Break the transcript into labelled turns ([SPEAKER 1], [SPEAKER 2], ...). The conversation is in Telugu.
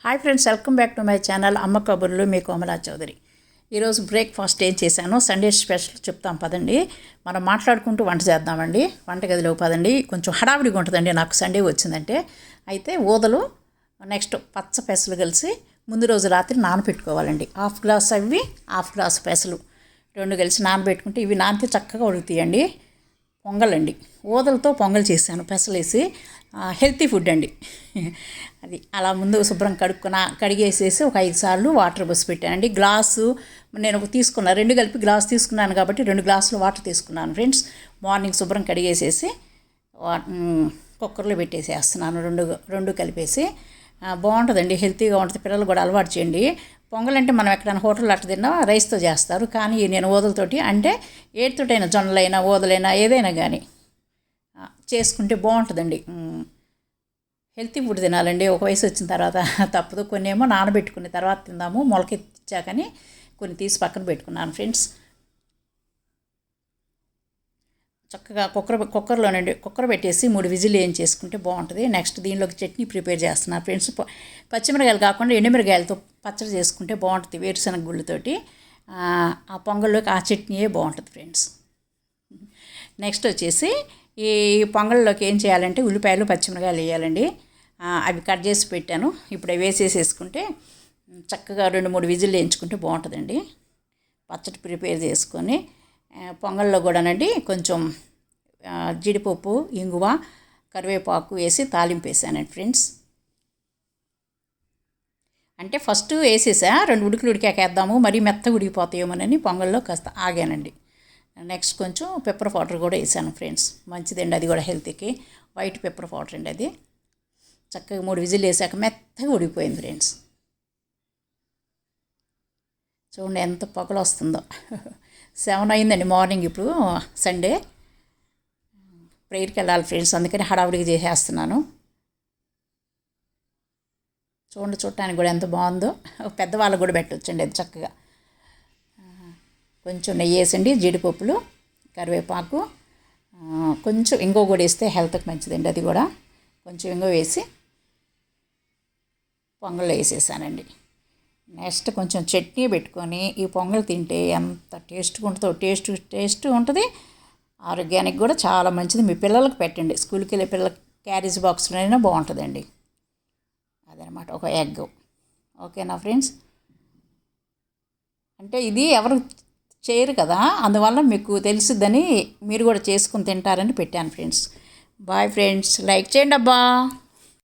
[SPEAKER 1] Hi friends, welcome back to my channel అమ్మ కబుర్లు. మీ కోమలా చౌదరి. ఈరోజు బ్రేక్ఫాస్ట్ ఏం చేశాను, సండే స్పెషల్ చెప్తాం పదండి. మనం మాట్లాడుకుంటూ వంట చేద్దామండి. వంటగదిలో పదండి. కొంచెం హడావిడిగా ఉంటుందండి నాకు సండే వచ్చిందంటే. అయితే ఊదలు నెక్స్ట్ పచ్చ పెసలు కలిసి ముందు రోజు రాత్రి నానబెట్టుకోవాలండి. హాఫ్ గ్లాస్ అవి, హాఫ్ గ్లాస్ పెసలు రెండు కలిసి నానబెట్టుకుంటే ఇవి నానితే చక్కగా ఉడుకుతాయండి. పొంగల్ అండి, ఊదలతో పొంగల్ చేశాను పెసలేసి. హెల్తీ ఫుడ్ అండి అది. అలా ముందు శుభ్రం కడిగేసేసి ఒక 5 సార్లు వాటర్ పోసి పెట్టానండి. గ్లాసు నేను తీసుకున్నాను, 2 కలిపి గ్లాస్ తీసుకున్నాను కాబట్టి 2 గ్లాసులు వాటర్ తీసుకున్నాను ఫ్రెండ్స్. మార్నింగ్ శుభ్రం కడిగేసేసి కుక్కర్లో పెట్టేసేస్తున్నాను, రెండు కలిపేసి. బాగుంటుందండి, హెల్తీగా ఉంటుంది. పిల్లలు కూడా అలవాటు చేయండి. పొంగల్ అంటే మనం ఎక్కడైనా హోటల్ అట్లా తిన్నా రైస్తో చేస్తారు, కానీ నేను ఊదలతోటి అంటే ఏటితోటైనా జొన్నలైనా ఊదలైనా ఏదైనా కానీ చేసుకుంటే బాగుంటుందండి. హెల్తీ ఫుడ్ తినాలండి. ఒక వయసు వచ్చిన తర్వాత తప్పదు. కొన్ని ఏమో నానబెట్టుకునే తర్వాత తిందాము, మొలకెత్తిచ్చాకని కొన్ని తీసి పక్కన పెట్టుకున్నాను ఫ్రెండ్స్. చక్కగా కుక్కర్ పెట్టేసి 3 విజిల్ ఏం చేసుకుంటే బాగుంటుంది. నెక్స్ట్ దీనిలోకి చట్నీ ప్రిపేర్ చేస్తున్నాను ఫ్రెండ్స్. పచ్చిమిరకాయలు కాకుండా ఎండుమిరకాయలతో పచ్చడి చేసుకుంటే బాగుంటుంది, వేరుశనగ గుళ్ళతోటి. ఆ పొంగల్లోకి ఆ చట్నీయే బాగుంటుంది ఫ్రెండ్స్. నెక్స్ట్ వచ్చేసి ఈ పొంగల్లోకి ఏం చేయాలంటే ఉల్లిపాయలు పచ్చిమిరకాయలు వేయాలండి. అవి కట్ చేసి పెట్టాను. ఇప్పుడు అవి వేసేసుకుంటే చక్కగా 2-3 విజిల్ వేయించుకుంటే బాగుంటుందండి. పచ్చడి ప్రిపేర్ చేసుకొని పొంగల్లో కూడానండి కొంచెం జీడిపప్పు, ఇంగువ, కరివేపాకు వేసి తాలింపు వేసానండి ఫ్రెండ్స్. అంటే ఫస్ట్ వేసేసా, 2 ఉడికిలు ఉడికాకేద్దాము, మరీ మెత్తగా ఉడికిపోతాయేమోనని పొంగల్లో కాస్త ఆగానండి. నెక్స్ట్ కొంచెం పెప్పర్ పౌడర్ కూడా వేసాను ఫ్రెండ్స్. మంచిదండి, అది కూడా హెల్త్కి. వైట్ పెప్పర్ పౌడర్ అండి అది. చక్కగా 3 విజిల్ వేసాక మెత్తగా ఉడికిపోయింది ఫ్రెండ్స్. చూడండి ఎంత పొగలు వస్తుందో. 7 అయిందండి మార్నింగ్. ఇప్పుడు సండే ప్రేయర్కి వెళ్ళాలి ఫ్రెండ్స్, అందుకని హడావుడిగా చేసేస్తున్నాను. చూడటానికి కూడా ఎంత బాగుందో. పెద్దవాళ్ళకు కూడా పెట్టవచ్చండి అది చక్కగా. కొంచెం నెయ్యి వేసండి, జీడిపప్పులు, కరివేపాకు, కొంచెం ఇంగో కూడా వేస్తే హెల్త్కి మంచిదండి. అది కూడా కొంచెం ఇంగో వేసి పొంగల్లో వేసేసానండి. నెక్స్ట్ కొంచెం చట్నీ పెట్టుకొని ఈ పొంగల్ తింటే ఎంత టేస్ట్గా ఉంటుందో, టేస్ట్ ఉంటుంది. ఆరోగ్యానికి కూడా చాలా మంచిది. మీ పిల్లలకు పెట్టండి, స్కూల్కి వెళ్ళే పిల్లలకి క్యారేజ్ బాక్స్లోనైనా బాగుంటుందండి. అదనమాట, ఒక ఎగ్. ఓకేనా ఫ్రెండ్స్? అంటే ఇది ఎవరు చేయరు కదా, అందువల్ల మీకు తెలుసుద్దని మీరు కూడా చేసుకుని తింటారని పెట్టాను ఫ్రెండ్స్. బాయ్ ఫ్రెండ్స్, లైక్ చేయండి అబ్బా.